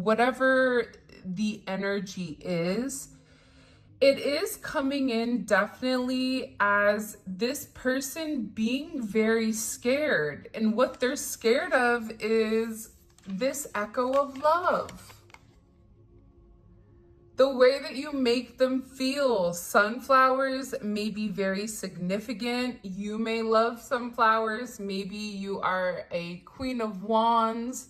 whatever the energy is, it is coming in definitely as this person being very scared. And what they're scared of is this echo of love. The way that you make them feel. Sunflowers may be very significant. You may love sunflowers. Maybe you are a Queen of Wands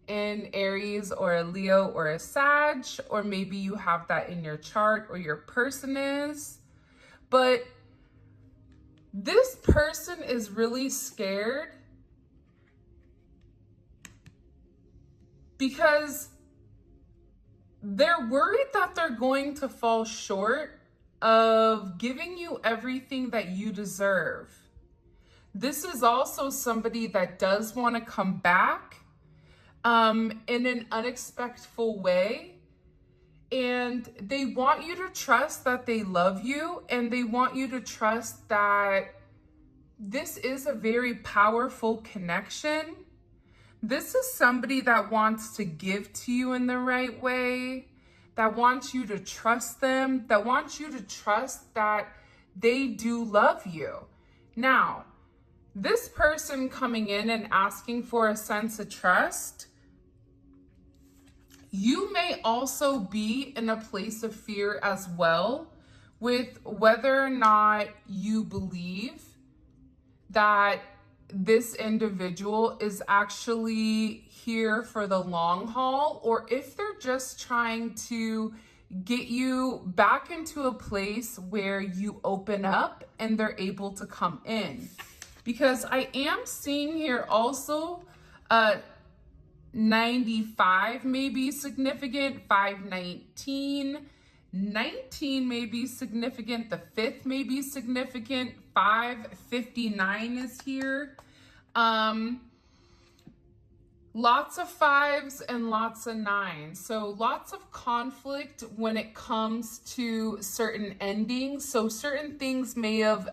in Aries or a Leo or a Sag, or maybe you have that in your chart or your person is. But this person is really scared because they're worried that they're going to fall short of giving you everything that you deserve. This is also somebody that does want to come back in an unexpected way. And they want you to trust that they love you, and they want you to trust that this is a very powerful connection. This is somebody that wants to give to you in the right way, that wants you to trust them, that wants you to trust that they do love you. Now, this person coming in and asking for a sense of trust, you may also be in a place of fear as well with whether or not you believe that this individual is actually here for the long haul, or if they're just trying to get you back into a place where you open up and they're able to come in. Because I am seeing here also 95 may be significant, 519, 19 may be significant, the 5th may be significant, 559 is here. Lots of 5s and lots of 9s. So lots of conflict when it comes to certain endings. So certain things may have,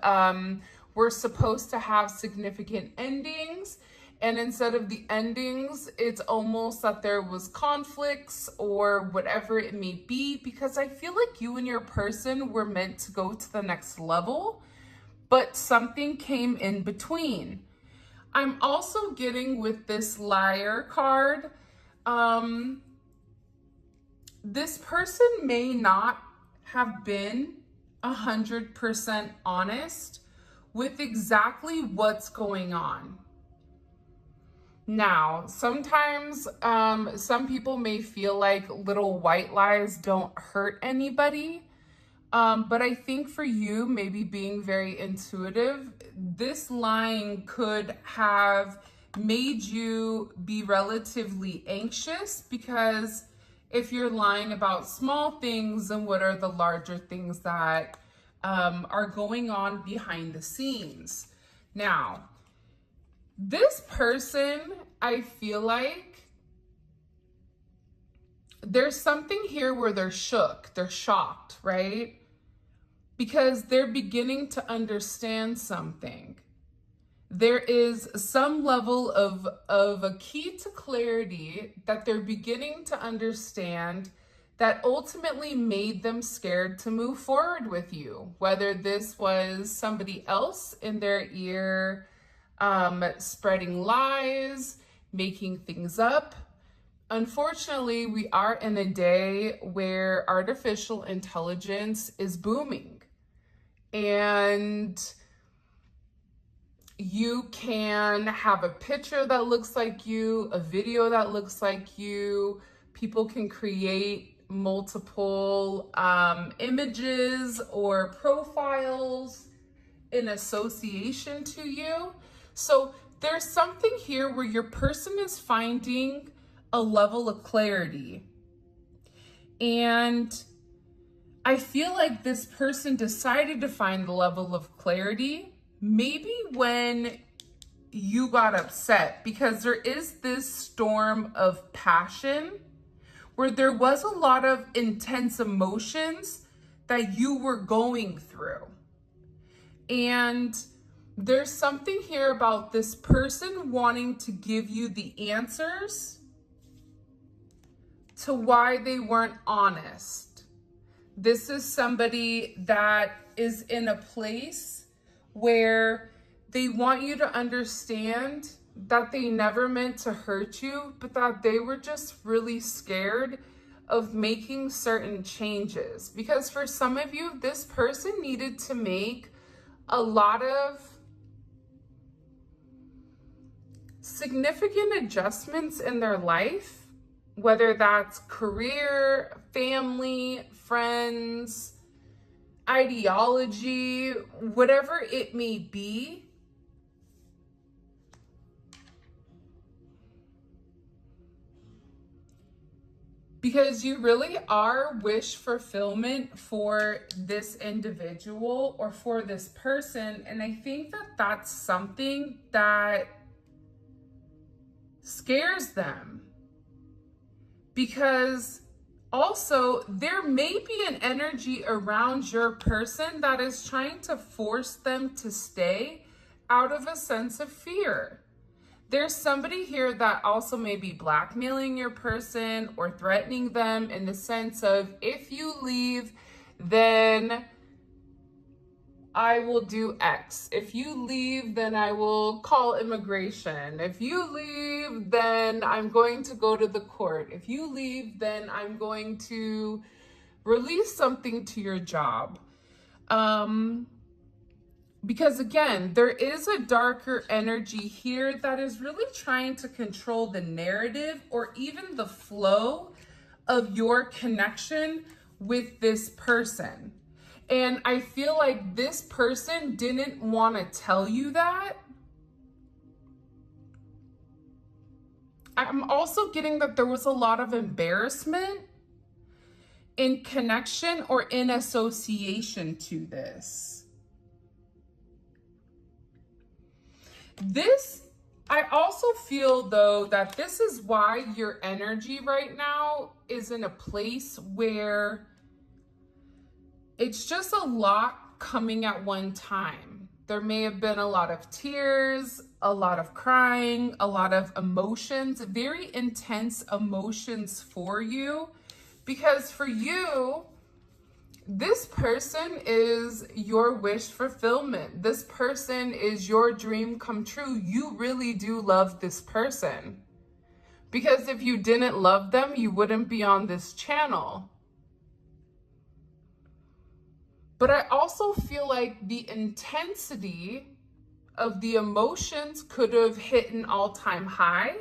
were supposed to have significant endings. And instead of the endings, it's almost that there was conflicts or whatever it may be, because I feel like you and your person were meant to go to the next level, but something came in between. I'm also getting with this Liar card, this person may not have been 100% honest with exactly what's going on. Now, sometimes some people may feel like little white lies don't hurt anybody. But I think for you, maybe being very intuitive, this lying could have made you be relatively anxious, because if you're lying about small things, then what are the larger things that are going on behind the scenes? Now, this person, I feel like there's something here where they're shook, they're shocked, right? Because they're beginning to understand something. There is some level of a key to clarity that they're beginning to understand that ultimately made them scared to move forward with you. Whether this was somebody else in their ear, spreading lies, making things up. Unfortunately, we are in a day where artificial intelligence is booming, and you can have a picture that looks like you, a video that looks like you. People can create multiple images or profiles in association to you. So there's something here where your person is finding a level of clarity. And I feel like this person decided to find the level of clarity maybe when you got upset, because there is this storm of passion where there was a lot of intense emotions that you were going through. And there's something here about this person wanting to give you the answers to why they weren't honest. This is somebody that is in a place where they want you to understand that they never meant to hurt you, but that they were just really scared of making certain changes. Because for some of you, this person needed to make a lot of significant adjustments in their life, whether that's career, family, friends, ideology, whatever it may be. Because you really are wish fulfillment for this individual or for this person. And I think that that's something that scares them. Because also there may be an energy around your person that is trying to force them to stay out of a sense of fear. There's somebody here that also may be blackmailing your person or threatening them in the sense of, if you leave, then I will do X. If you leave, then I will call immigration. If you leave, then I'm going to go to the court. If you leave, then I'm going to release something to your job. Because again, there is a darker energy here that is really trying to control the narrative or even the flow of your connection with this person. And I feel like this person didn't want to tell you that. I'm also getting that there was a lot of embarrassment in connection or in association to this. I also feel though that this is why your energy right now is in a place where it's just a lot coming at one time. There may have been a lot of tears, a lot of crying, a lot of emotions, very intense emotions for you. Because for you, this person is your wish fulfillment. This person is your dream come true. You really do love this person. Because if you didn't love them, you wouldn't be on this channel. But I also feel like the intensity of the emotions could have hit an all-time high.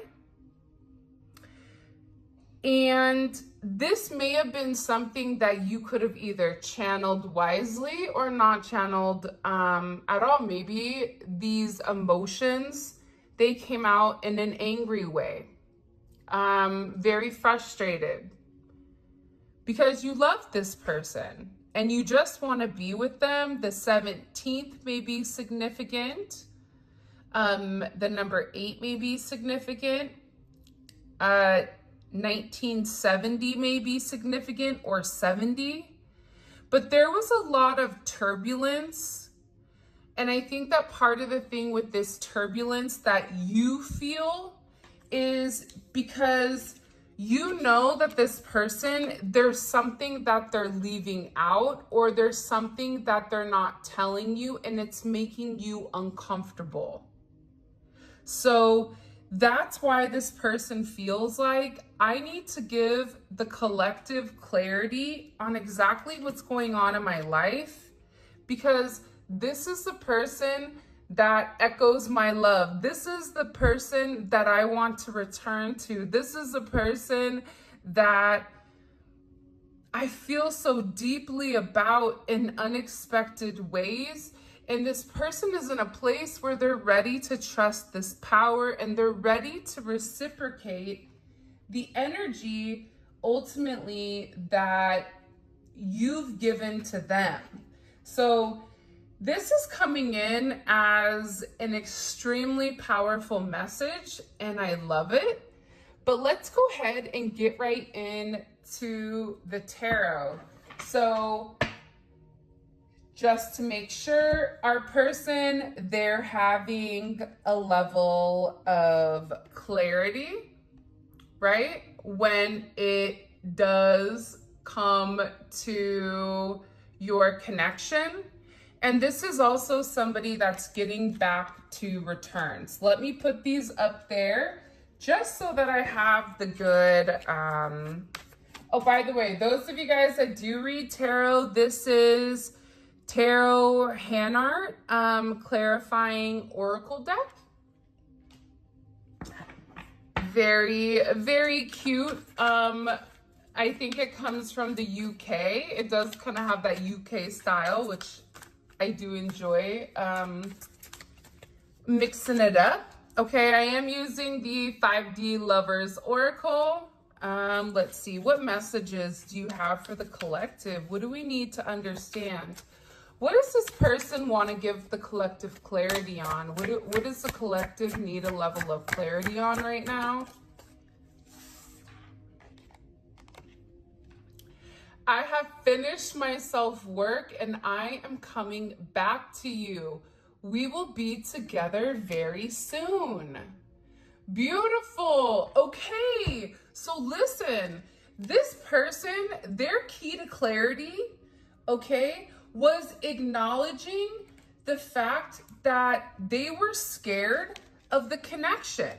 And this may have been something that you could have either channeled wisely or not channeled at all. Maybe these emotions, they came out in an angry way, very frustrated, because you love this person and you just want to be with them. The 17th may be significant. The number 8 may be significant. 1970 may be significant, or 70. But there was a lot of turbulence. And I think that part of the thing with this turbulence that you feel is because you know that this person, there's something that they're leaving out, or there's something that they're not telling you, and it's making you uncomfortable. So that's why this person feels like, I need to give the collective clarity on exactly what's going on in my life, because this is the person that echoes my love. This is the person that I want to return to. This is the person that I feel so deeply about in unexpected ways. And this person is in a place where they're ready to trust this power, and they're ready to reciprocate the energy ultimately that you've given to them. So this is coming in as an extremely powerful message, and I love it. But let's go ahead and get right into the tarot. So just to make sure, our person, they're having a level of clarity, right? When it does come to your connection. And this is also somebody that's getting back to returns. Let me put these up there just so that I have the good, oh, by the way, those of you guys that do read tarot, this is Tarot Hand Art, clarifying oracle deck. Very, very cute. I think it comes from the UK. It does kind of have that UK style, which I do enjoy, mixing it up. Okay, I am using the 5D Lovers Oracle. Let's see, what messages do you have for the collective? What do we need to understand? What does this person want to give the collective clarity on? What does the collective need a level of clarity on right now? I have finished my self-work and I am coming back to you. We will be together very soon. Beautiful. Okay, so listen, this person, their key to clarity, okay, was acknowledging the fact that they were scared of the connection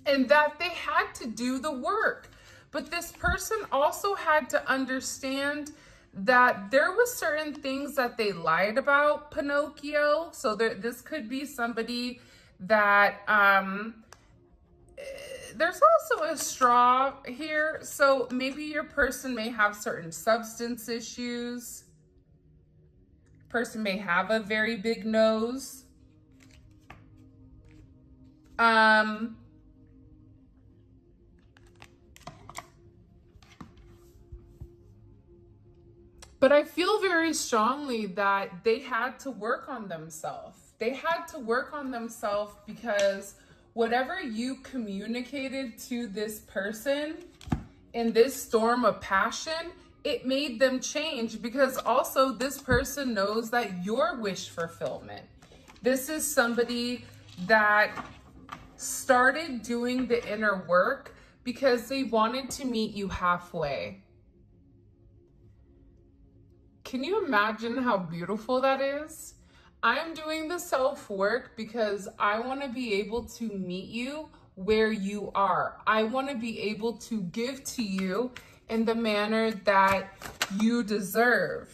and that they had to do the work. But this person also had to understand that there was certain things that they lied about Pinocchio. So this could be somebody that, there's also a straw here. So maybe your person may have certain substance issues. Person may have a very big nose. But I feel very strongly that they had to work on themselves. They had to work on themselves because whatever you communicated to this person in this storm of passion, it made them change, because also this person knows that your wish fulfillment. This is somebody that started doing the inner work because they wanted to meet you halfway. Can you imagine how beautiful that is? I'm doing the self-work because I want to be able to meet you where you are. I want to be able to give to you in the manner that you deserve.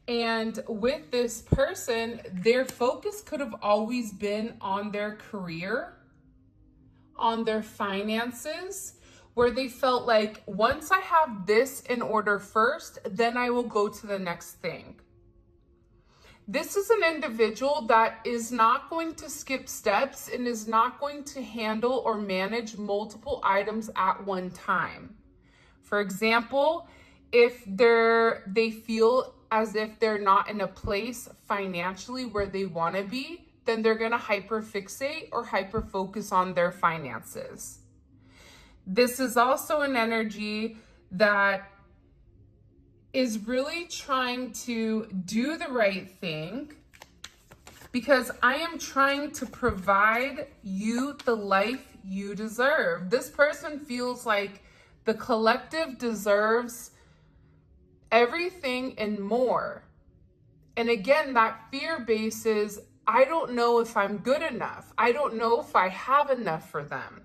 And with this person, their focus could have always been on their career, on their finances, where they felt like, once I have this in order first, then I will go to the next thing. This is an individual that is not going to skip steps and is not going to handle or manage multiple items at one time. For example, if they feel as if they're not in a place financially where they want to be, then they're going to hyperfixate or hyperfocus on their finances. This is also an energy that is really trying to do the right thing, because I am trying to provide you the life you deserve. This person feels like the collective deserves everything and more. And again, that fear base is, I don't know if I'm good enough. I don't know if I have enough for them.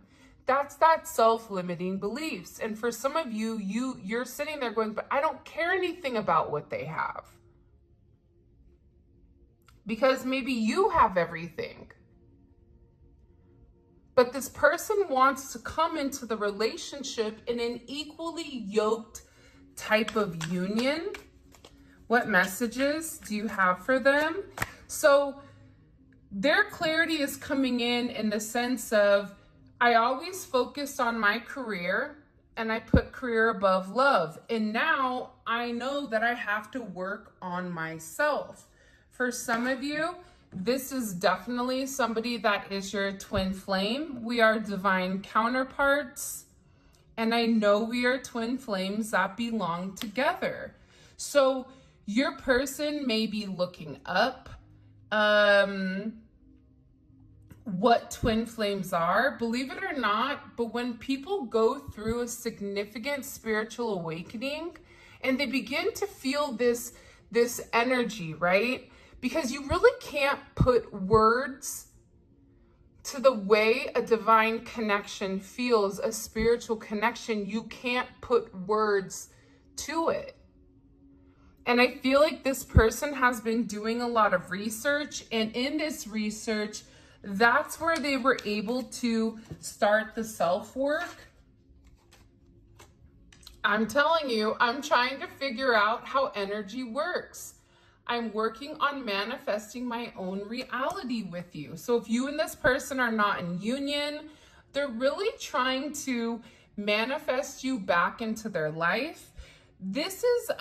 That's that self-limiting beliefs. And for some of you, you're sitting there going, but I don't care anything about what they have. Because maybe you have everything. But this person wants to come into the relationship in an equally yoked type of union. What messages do you have for them? So their clarity is coming in the sense of, I always focused on my career and I put career above love. And now I know that I have to work on myself. For some of you, this is definitely somebody that is your twin flame. We are divine counterparts. And I know we are twin flames that belong together. So your person may be looking up, what twin flames are, believe it or not, but when people go through a significant spiritual awakening and they begin to feel this energy, right? Because you really can't put words to the way a divine connection feels, a spiritual connection. You can't put words to it. And I feel like this person has been doing a lot of research, and in this research, that's where they were able to start the self-work. I'm telling you, I'm trying to figure out how energy works. I'm working on manifesting my own reality with you. So if you and this person are not in union, they're really trying to manifest you back into their life. This is,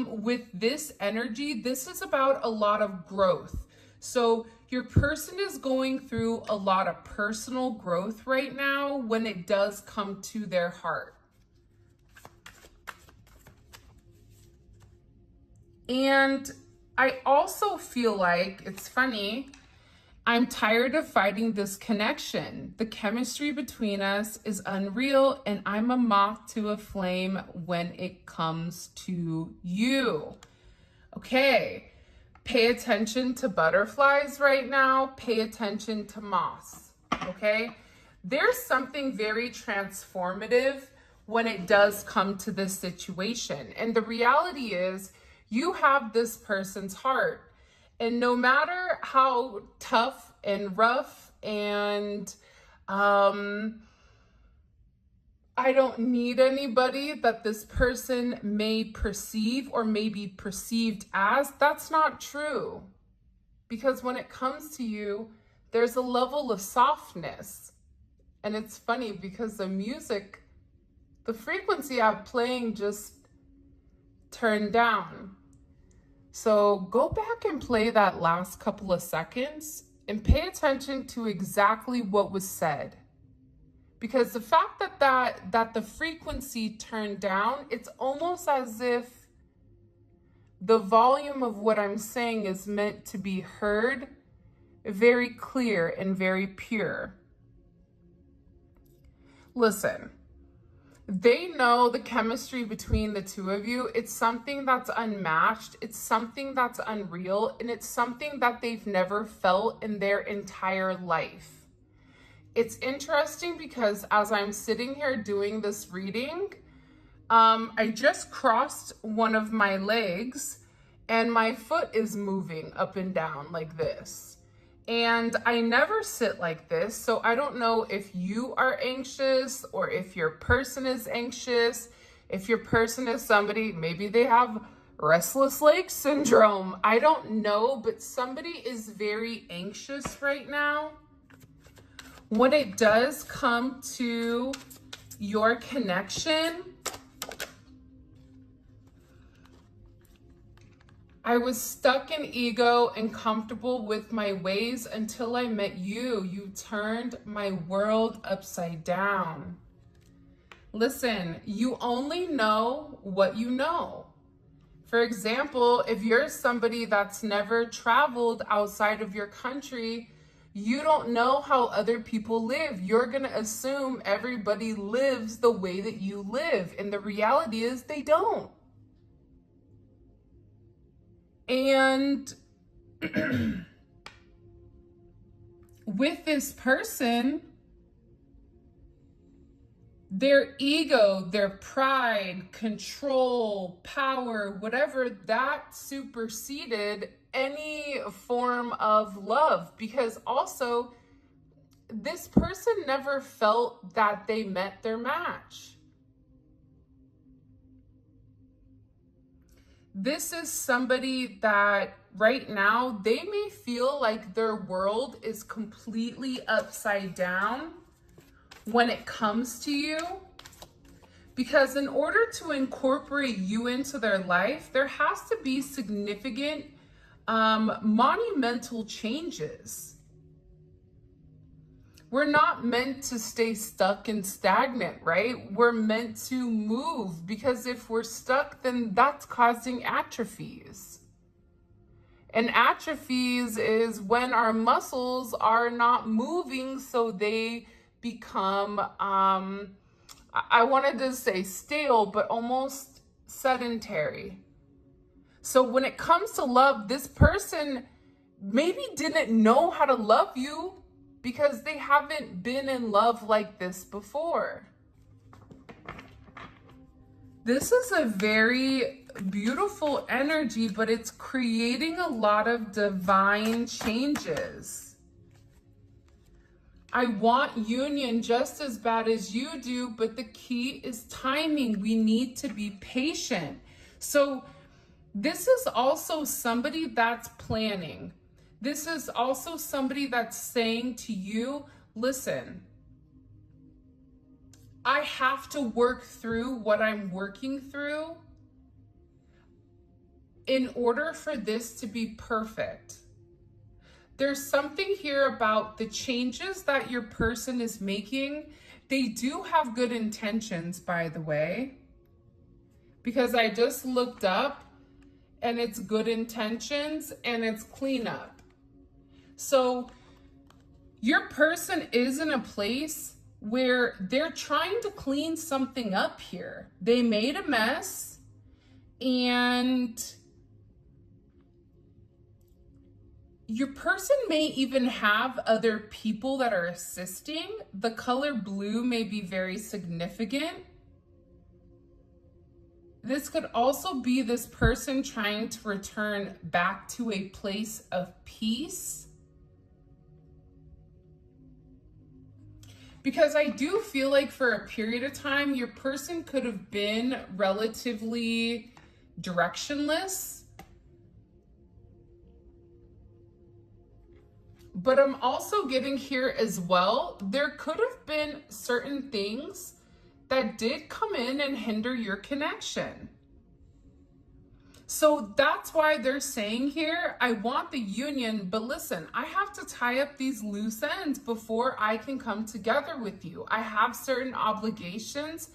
with this energy, this is about a lot of growth. So your person is going through a lot of personal growth right now when it does come to their heart. And I also feel like, it's funny, I'm tired of fighting this connection. The chemistry between us is unreal, and I'm a moth to a flame when it comes to you. Okay, pay attention to butterflies right now. Pay attention to moths, okay? There's something very transformative when it does come to this situation. And the reality is, you have this person's heart. And no matter how tough and rough and I don't need anybody that this person may perceive or may be perceived as, that's not true. Because when it comes to you, there's a level of softness. And it's funny because the music, the frequency I'm playing just turned down. So go back and play that last couple of seconds and pay attention to exactly what was said. Because the fact that the frequency turned down, it's almost as if the volume of what I'm saying is meant to be heard very clear and very pure. Listen. They know the chemistry between the two of you. It's something that's unmatched. It's something that's unreal. And it's something that they've never felt in their entire life. It's interesting because as I'm sitting here doing this reading, I just crossed one of my legs and my foot is moving up and down like this. And I never sit like this, so I don't know if you are anxious or if your person is anxious. If your person is somebody, maybe they have restless leg syndrome. I don't know, but somebody is very anxious right now. When it does come to your connection, I was stuck in ego and comfortable with my ways until I met you. You turned my world upside down. Listen, you only know what you know. For example, if you're somebody that's never traveled outside of your country, you don't know how other people live. You're going to assume everybody lives the way that you live. And the reality is they don't. And with this person, their ego, their pride, control, power, whatever, that superseded any form of love. Because also, this person never felt that they met their match. This is somebody that right now, they may feel like their world is completely upside down when it comes to you. Because in order to incorporate you into their life, there has to be significant, monumental changes. We're not meant to stay stuck and stagnant, right? We're meant to move, because if we're stuck, then that's causing atrophies. And atrophies is when our muscles are not moving, so they become, I wanted to say stale, but almost sedentary. So when it comes to love, this person maybe didn't know how to love you because they haven't been in love like this before. This is a very beautiful energy, but it's creating a lot of divine changes. I want union just as bad as you do, but the key is timing. We need to be patient. So this is also somebody that's planning. This is also somebody that's saying to you, listen, I have to work through what I'm working through in order for this to be perfect. There's something here about the changes that your person is making. They do have good intentions, by the way, because I just looked up and it's good intentions and it's cleanup. So your person is in a place where they're trying to clean something up here. They made a mess, and your person may even have other people that are assisting. The color blue may be very significant. This could also be this person trying to return back to a place of peace. Because I do feel like for a period of time, your person could have been relatively directionless. But I'm also getting here as well, there could have been certain things that did come in and hinder your connection. So that's why they're saying here, I want the union, but listen, I have to tie up these loose ends before I can come together with you. I have certain obligations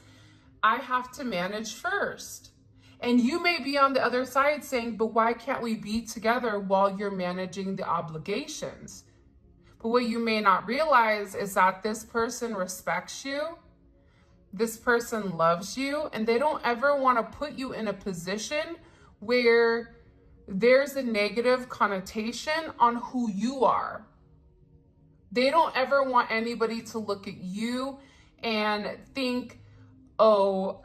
I have to manage first. And you may be on the other side saying, but why can't we be together while you're managing the obligations? But what you may not realize is that this person respects you. This person loves you, and they don't ever want to put you in a position where there's a negative connotation on who you are. They don't ever want anybody to look at you and think, oh,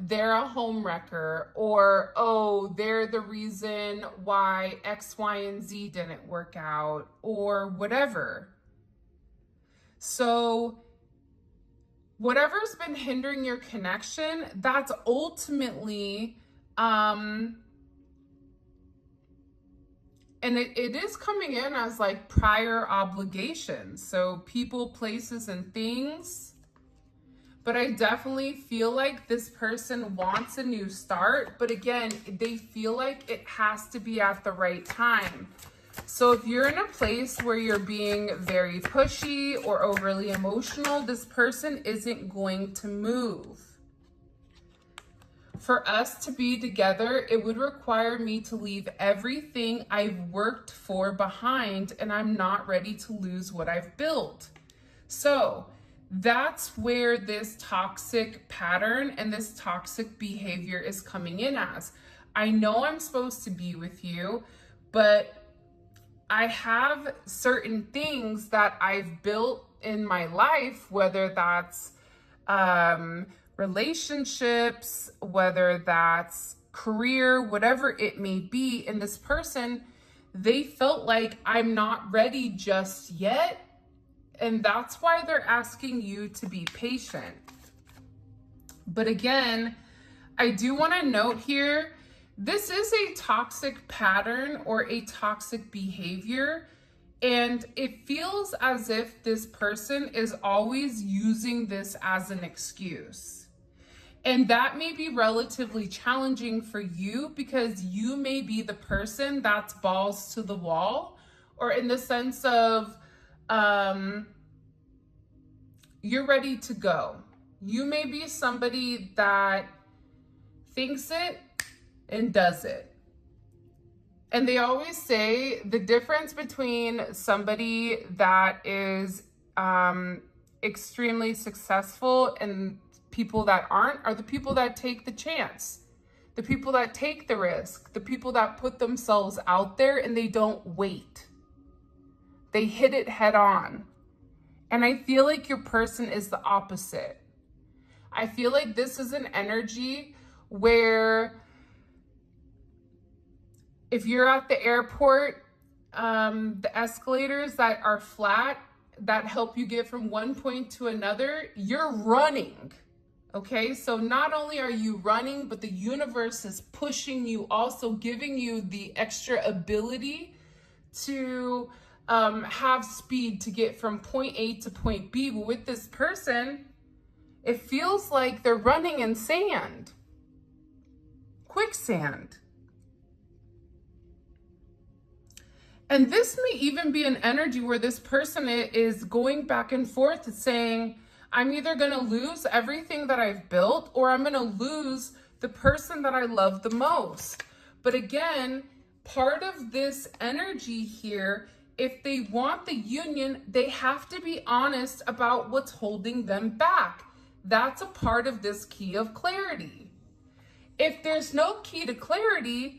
they're a homewrecker, or, oh, they're the reason why X, Y, and Z didn't work out, or whatever. So whatever's been hindering your connection, that's ultimately, and it is coming in as like prior obligations. So people, places, and things. But I definitely feel like this person wants a new start. But again, they feel like it has to be at the right time. So if you're in a place where you're being very pushy or overly emotional, this person isn't going to move. For us to be together, it would require me to leave everything I've worked for behind, and I'm not ready to lose what I've built. So that's where this toxic pattern and this toxic behavior is coming in as. I know I'm supposed to be with you, but I have certain things that I've built in my life, whether that's relationships, whether that's career, whatever it may be. And this person, they felt like I'm not ready just yet. And that's why they're asking you to be patient. But again, I do want to note here, this is a toxic pattern or a toxic behavior. And it feels as if this person is always using this as an excuse. And that may be relatively challenging for you because you may be the person that's balls to the wall, or in the sense of you're ready to go. You may be somebody that thinks it and does it. And they always say the difference between somebody that is extremely successful and people that aren't are the people that take the chance, the people that take the risk, the people that put themselves out there and they don't wait. They hit it head on. And I feel like your person is the opposite. I feel like this is an energy where if you're at the airport, the escalators that are flat, that help you get from one point to another, you're running, okay? So not only are you running, but the universe is pushing you, also giving you the extra ability to have speed to get from point A to point B. But with this person, it feels like they're running in sand, quicksand. And this may even be an energy where this person is going back and forth saying, I'm either going to lose everything that I've built or I'm going to lose the person that I love the most. But again, part of this energy here, if they want the union, they have to be honest about what's holding them back. That's a part of this key of clarity. If there's no key to clarity,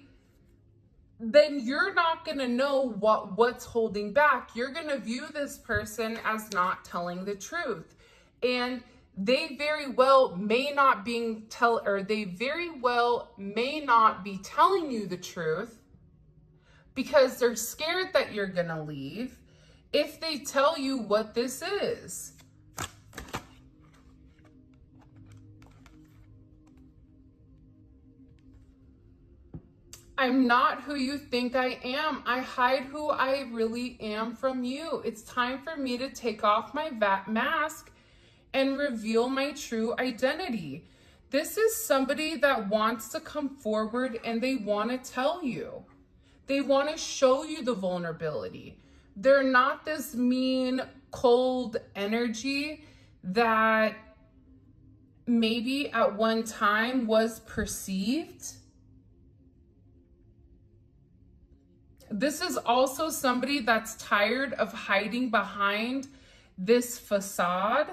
then you're not going to know what's holding back. You're going to view this person as not telling the truth. And they very well may not be telling you the truth because they're scared that you're going to leave if they tell you what this is. I'm not who you think I am. I hide who I really am from you. It's time for me to take off my mask and reveal my true identity. This is somebody that wants to come forward and they want to tell you. They want to show you the vulnerability. They're not this mean, cold energy that maybe at one time was perceived. This is also somebody that's tired of hiding behind this facade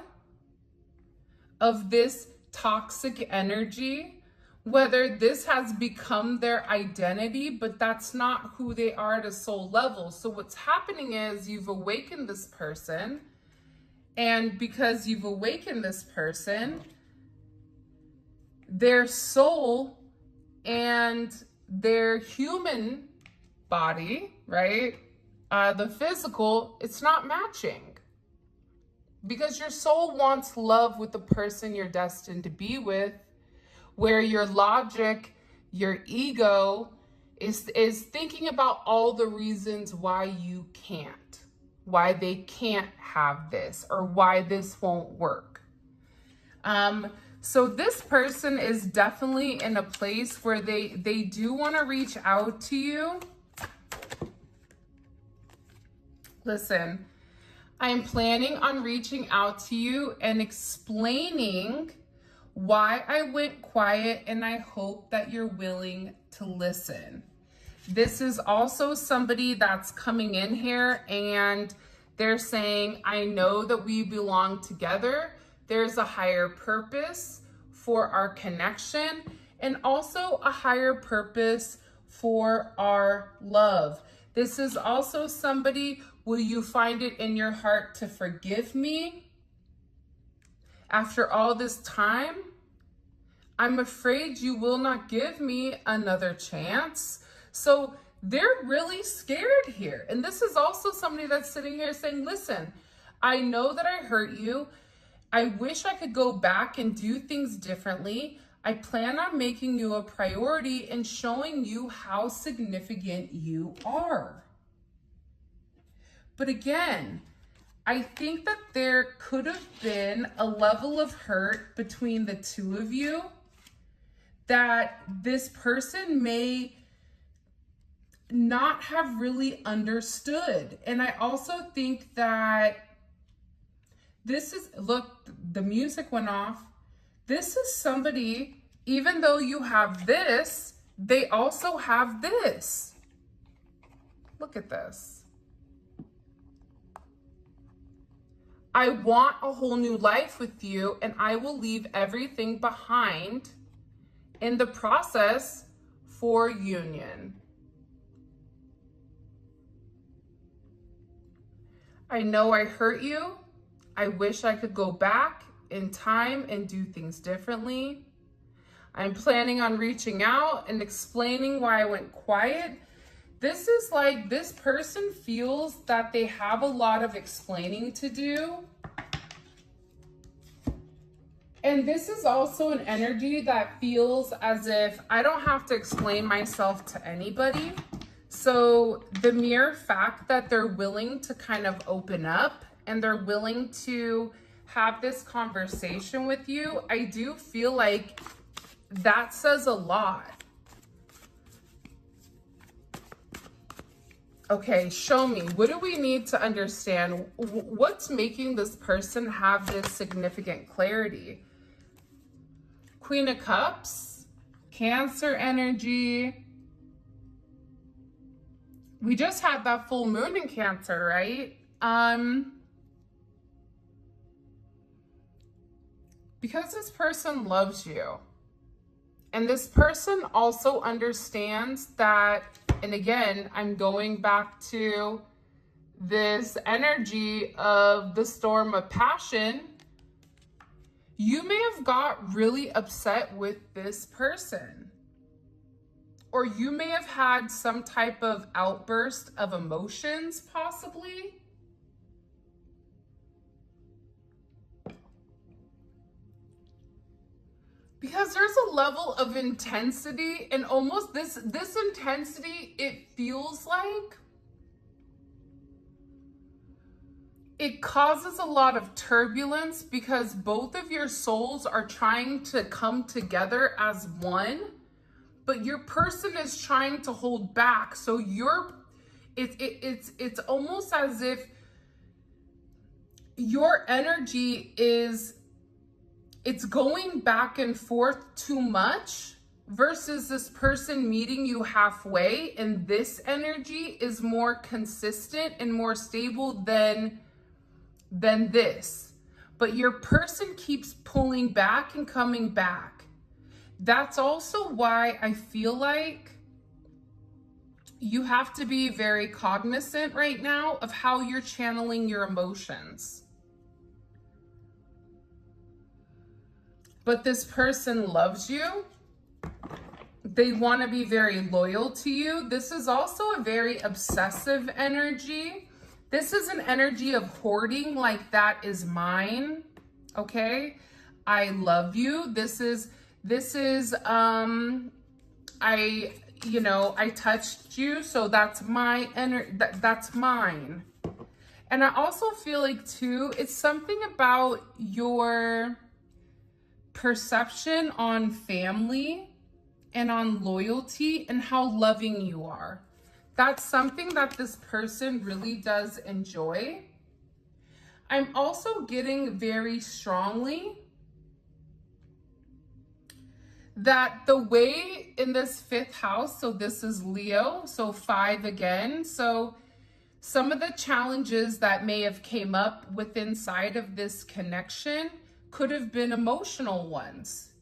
of this toxic energy, whether this has become their identity, but that's not who they are at a soul level. So what's happening is you've awakened this person, and because you've awakened this person, their soul and their human body, right? The physical, it's not matching because your soul wants love with the person you're destined to be with, where your logic, your ego is thinking about all the reasons why you can't, why they can't have this or why this won't work. So this person is definitely in a place where they do want to reach out to you. Listen, I'm planning on reaching out to you and explaining why I went quiet, and I hope that you're willing to listen. This is also somebody that's coming in here and they're saying, I know that we belong together. There's a higher purpose for our connection and also a higher purpose for our love. This is also somebody, will you find it in your heart to forgive me? After all this time, I'm afraid you will not give me another chance. So they're really scared here. And this is also somebody that's sitting here saying, listen, I know that I hurt you. I wish I could go back and do things differently. I plan on making you a priority and showing you how significant you are. But again, I think that there could have been a level of hurt between the two of you that this person may not have really understood. And I also think that this is, look, the music went off. This is somebody, even though you have this, they also have this. Look at this. I want a whole new life with you, and I will leave everything behind in the process for union. I know I hurt you. I wish I could go back in time and do things differently. I'm planning on reaching out and explaining why I went quiet. This is like, this person feels that they have a lot of explaining to do. And this is also an energy that feels as if I don't have to explain myself to anybody. So the mere fact that they're willing to kind of open up and they're willing to have this conversation with you, I do feel like that says a lot. Okay, show me. What do we need to understand? What's making this person have this significant clarity? Queen of Cups, Cancer energy. We just had that full moon in Cancer, right? Because this person loves you. And this person also understands that, and again, I'm going back to this energy of the storm of passion. You may have got really upset with this person, or you may have had some type of outburst of emotions, possibly. Because there's a level of intensity, and almost this intensity, it feels like it causes a lot of turbulence because both of your souls are trying to come together as one, but your person is trying to hold back. So it's almost as if your energy is, it's going back and forth too much versus this person meeting you halfway, and this energy is more consistent and more stable than this. But your person keeps pulling back and coming back. That's also why I feel like you have to be very cognizant right now of how you're channeling your emotions. But this person loves you. They want to be very loyal to you. This is also a very obsessive energy. This is an energy of hoarding, like that is mine. Okay? I love you. This is I touched you, so that's my that's mine. And I also feel like too, it's something about your perception on family and on loyalty and how loving you are. That's something that this person really does enjoy. I'm also getting very strongly that the way in this fifth house, so this is Leo, so 5 again. So some of the challenges that may have came up with inside of this connection could have been emotional ones.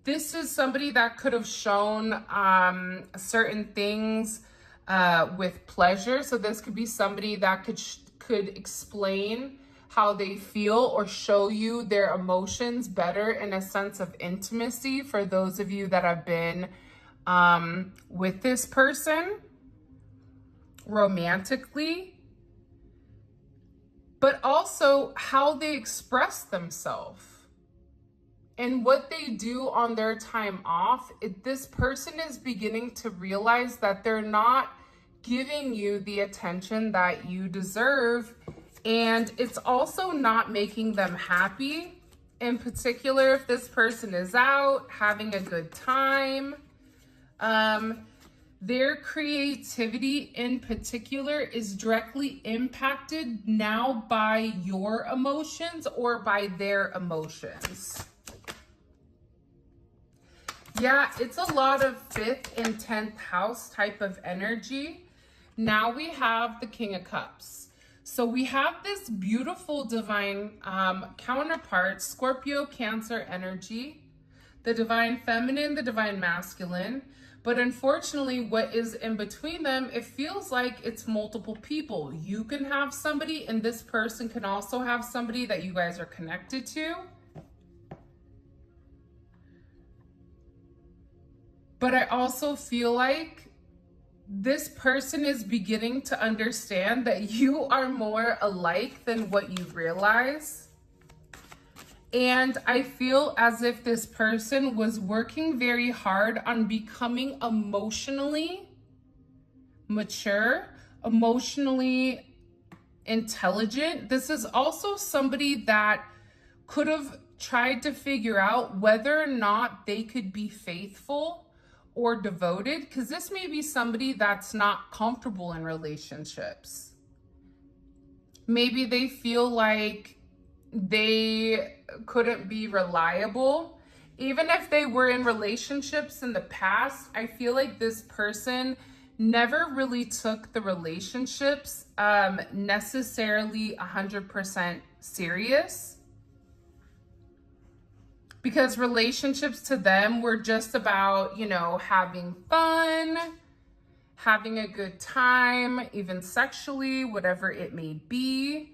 This is somebody that could have shown certain things with pleasure. So this could be somebody that could explain how they feel or show you their emotions better in a sense of intimacy for those of you that have been with this person romantically, but also how they express themselves and what they do on their time off. This person is beginning to realize that they're not giving you the attention that you deserve, and it's also not making them happy. In particular, if this person is out having a good time, their creativity in particular is directly impacted now by your emotions or by their emotions. Yeah, it's a lot of 5th and 10th house type of energy. Now we have the King of Cups. So we have this beautiful divine counterpart, Scorpio, Cancer energy, the divine feminine, the divine masculine. But unfortunately, what is in between them, it feels like it's multiple people. You can have somebody, and this person can also have somebody that you guys are connected to. But I also feel like this person is beginning to understand that you are more alike than what you realize. And I feel as if this person was working very hard on becoming emotionally mature, emotionally intelligent. This is also somebody that could have tried to figure out whether or not they could be faithful or devoted, because this may be somebody that's not comfortable in relationships. Maybe they feel like they couldn't be reliable. Even if they were in relationships in the past, I feel like this person never really took the relationships necessarily 100% serious. Because relationships to them were just about, you know, having fun, having a good time, even sexually, whatever it may be.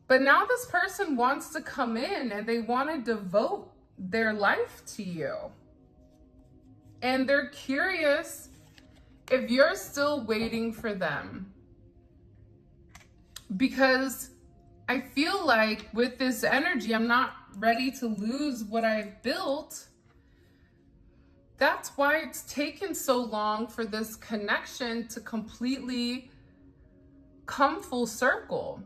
But now this person wants to come in and they want to devote their life to you. And they're curious if you're still waiting for them. Because I feel like with this energy, I'm not ready to lose what I've built. That's why it's taken so long for this connection to completely come full circle.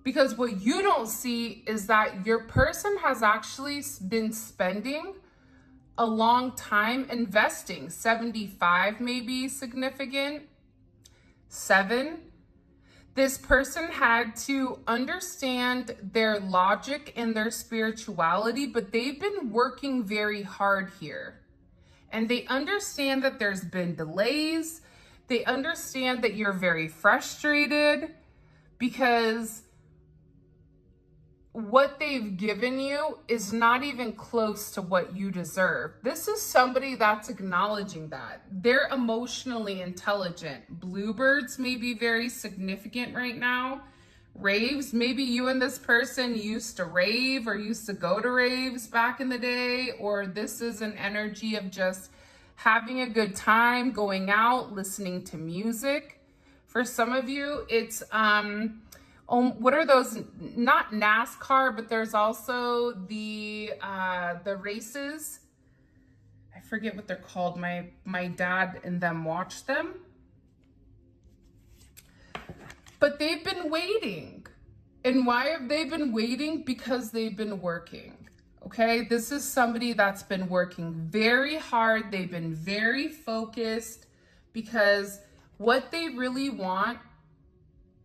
Because what you don't see is that your person has actually been spending a long time investing. 75 may be significant. 7. This person had to understand their logic and their spirituality, but they've been working very hard here. And they understand that there's been delays. They understand that you're very frustrated because what they've given you is not even close to what you deserve. This is somebody that's acknowledging that. They're emotionally intelligent. Bluebirds may be very significant right now. Raves, maybe you and this person used to rave or used to go to raves back in the day, or this is an energy of just having a good time, going out, listening to music. For some of you, it's what are those? Not NASCAR, but there's also the races. I forget what they're called. My dad and them watch them. But they've been waiting. And why have they been waiting? Because they've been working. Okay, this is somebody that's been working very hard. They've been very focused because what they really want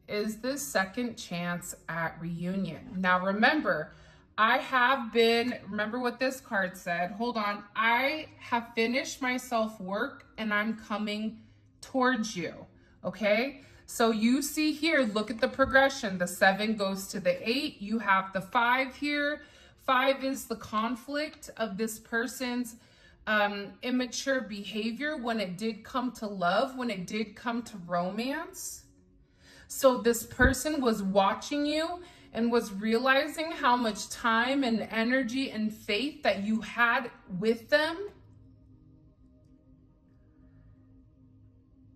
is this second chance at reunion. Now remember, remember what this card said. Hold on. I have finished my self-work and I'm coming towards you. Okay? So you see here, look at the progression. The 7 goes to the 8. You have the 5 here. 5 is the conflict of this person's immature behavior when it did come to love, when it did come to romance. So this person was watching you and was realizing how much time and energy and faith that you had with them.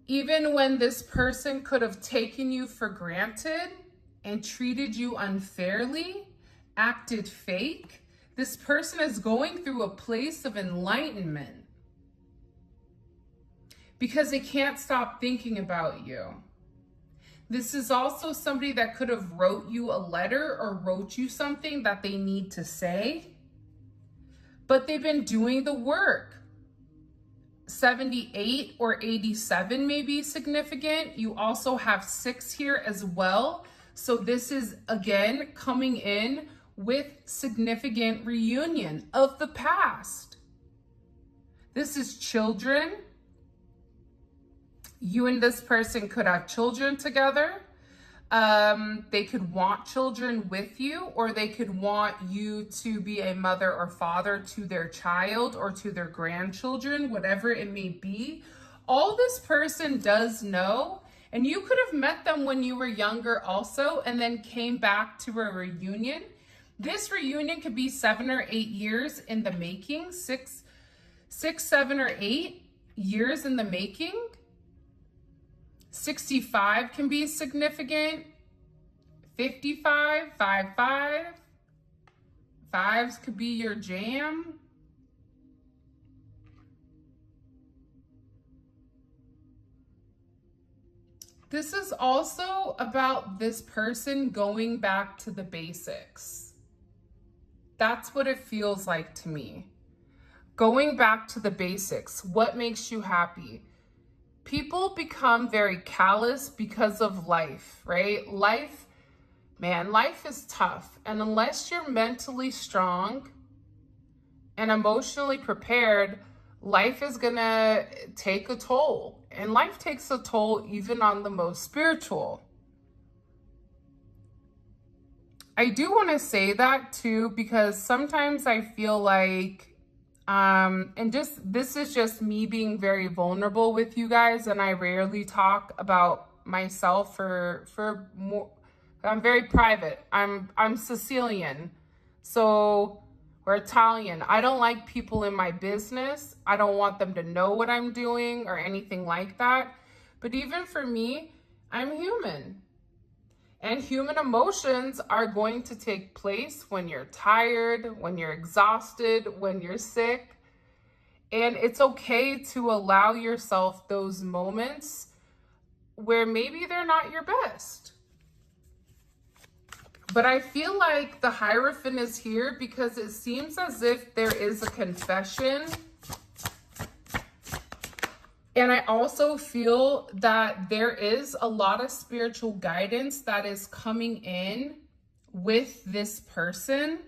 Even when this person could have taken you for granted and treated you unfairly, acted fake, this person is going through a place of enlightenment because they can't stop thinking about you. This is also somebody that could have wrote you a letter or wrote you something that they need to say, but they've been doing the work. 78 or 87 may be significant. You also have 6 here as well. So this is, again, coming in with significant reunion of the past. This is children. You and this person could have children together. They could want children with you, or they could want you to be a mother or father to their child or to their grandchildren, whatever it may be. All this person does know, and you could have met them when you were younger also, and then came back to a reunion. This reunion could be 7 or 8 years in the making, six, 7 or 8 years in the making. 65 can be significant. 55, 55. Fives could be your jam. This is also about this person going back to the basics. That's what it feels like to me. Going back to the basics. What makes you happy? People become very callous because of life, right? Life is tough. And unless you're mentally strong and emotionally prepared, life is gonna take a toll. And life takes a toll even on the most spiritual. I do want to say that too, because sometimes I feel like this is just me being very vulnerable with you guys, and I rarely talk about myself for more. I'm very private. I'm Sicilian, so we're Italian. I don't like people in my business. I don't want them to know what I'm doing or anything like that. But even for me, I'm human. And human emotions are going to take place when you're tired, when you're exhausted, when you're sick. And it's okay to allow yourself those moments where maybe they're not your best. But I feel like the Hierophant is here because it seems as if there is a confession. And I also feel that there is a lot of spiritual guidance that is coming in with this person.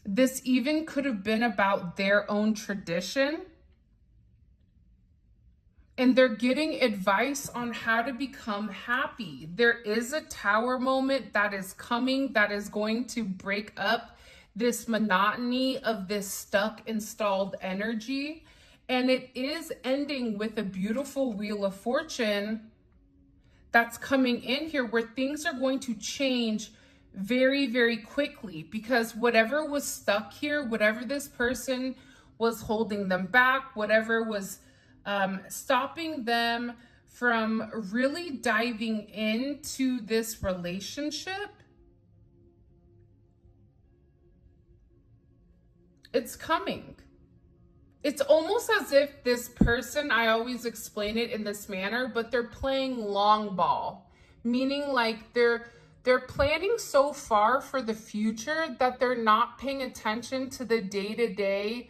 This even could have been about their own tradition. And they're getting advice on how to become happy. There is a Tower moment that is coming that is going to break up this monotony of this stuck installed energy. And it is ending with a beautiful Wheel of Fortune that's coming in here where things are going to change very, very quickly, because whatever was stuck here, whatever this person was holding them back, whatever was stopping them from really diving into this relationship, it's coming. It's almost as if this person, I always explain it in this manner, but they're playing long ball, meaning like they're planning so far for the future that they're not paying attention to the day-to-day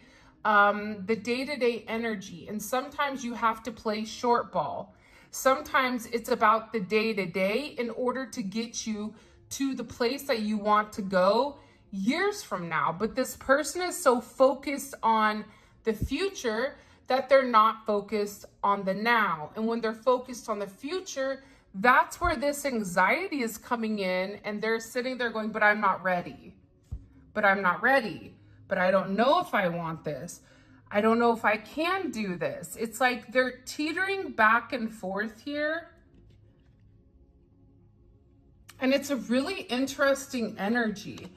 energy. And sometimes you have to play short ball. Sometimes it's about the day-to-day in order to get you to the place that you want to go years from now. But this person is so focused on the future that they're not focused on the now. And when they're focused on the future, that's where this anxiety is coming in, and they're sitting there going, but I'm not ready. But I'm not ready. But I don't know if I want this. I don't know if I can do this. It's like they're teetering back and forth here. And it's a really interesting energy.